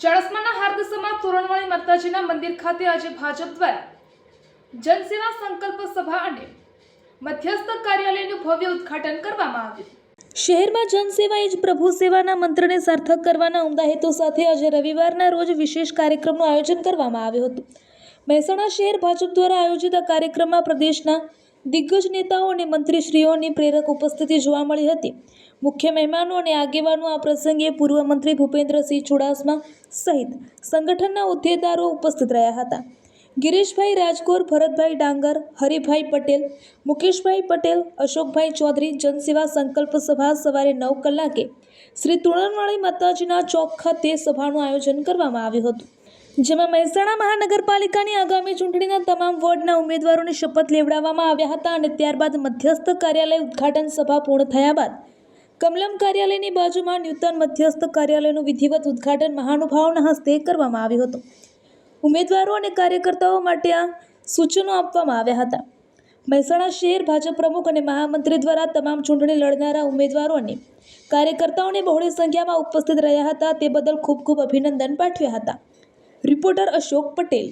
ચાણસ્માના હાર્દસમાં તોરણવાળી માતાજીના મંદિર ખાતે આજે ભાજપ દ્વારા જનસેવા સંકલ્પ સભા અને મધ્યસ્થ કાર્યાલયનું ભવ્ય ઉદ્ઘાટન કરવામાં આવ્યું। શહેરમાં જનસેવા એ જ પ્રભુ સેવાના મંત્રને સાર્થક કરવાના ઉમદા હેતુ સાથે આજે રવિવારના રોજ વિશેષ કાર્યક્રમનું આયોજન કરવામાં આવ્યું હતું। મહેસાણા શહેર ભાજપ દ્વારા આયોજિત આ કાર્યક્રમમાં પ્રદેશના દિગ્ગજ નેતાઓ અને મંત્રીશ્રીઓની પ્રેરક ઉપસ્થિતિ જોવા મળી હતી। મુખ્ય મહેમાનો અને આગેવાનો આ પ્રસંગે પૂર્વ મંત્રી ભૂપેન્દ્રસિંહ ચુડાસમા સહિત સંગઠનના હોદ્દેદારો ઉપસ્થિત રહ્યા હતા। ગિરીશભાઈ રાજકોર, ભરતભાઈ ડાંગર, હરિભાઈ પટેલ, મુકેશભાઈ પટેલ, અશોકભાઈ ચૌધરી જનસેવા સંકલ્પ સભા સવારે 9 કલાકે શ્રી તોરણવાળી માતાજીના ચોક ખાતે સભાનું આયોજન કરવામાં આવ્યું હતું, જેમાં મહેસાણા મહાનગરપાલિકાની આગામી ચૂંટણીના તમામ વોર્ડના ઉમેદવારોને શપથ લેવડાવવામાં આવ્યા હતા અને ત્યારબાદ મધ્યસ્થ કાર્યાલય ઉદ્ઘાટન સભા પૂર્ણ થયા બાદ કમલમ કાર્યાલયની બાજુમાં નૂતન મધ્યસ્થ કાર્યાલયનું વિધિવત ઉદ્ઘાટન મહાનુભાવોના હસ્તે કરવામાં આવ્યું હતું। ઉમેદવારો અને કાર્યકર્તાઓ માટે આ સૂચનો આપવામાં આવ્યા હતા। મહેસાણા શહેર ભાજપ પ્રમુખ અને મહામંત્રી દ્વારા તમામ ચૂંટણી લડનારા ઉમેદવારો અને કાર્યકર્તાઓને બહોળી સંખ્યામાં ઉપસ્થિત રહ્યા હતા, તે બદલ ખૂબ ખૂબ અભિનંદન પાઠવ્યા હતા। રિપોર્ટર અશોક પટેલ।